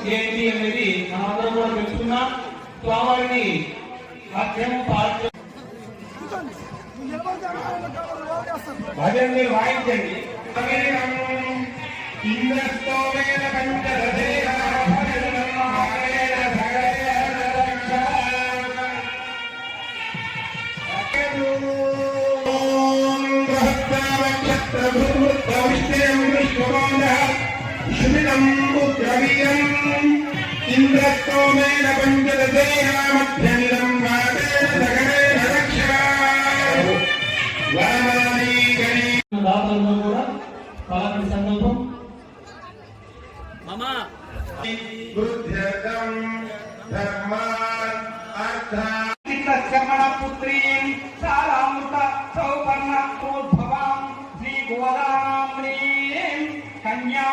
ఏంటి అనేది మనందరం కూడా తెలుసుకున్నాం. స్వామిని మధ్యము భజనలు వాయించండి. ఇంద్రస్తోమేన పంచదశేన ఇంద్రస్తోమేన పంచదశేన మధ్యనిలం వాటేన సగరేణ రక్షా దాతలను కూడా పలకటి సంకల్పం మమా బుద్ధ్యర్థం ధర్మాన్ అర్థ పుత్రీం సారామృత సౌపర్ణ ప్రోద్భవాం శ్రీ గోదానామ్నీం కన్యా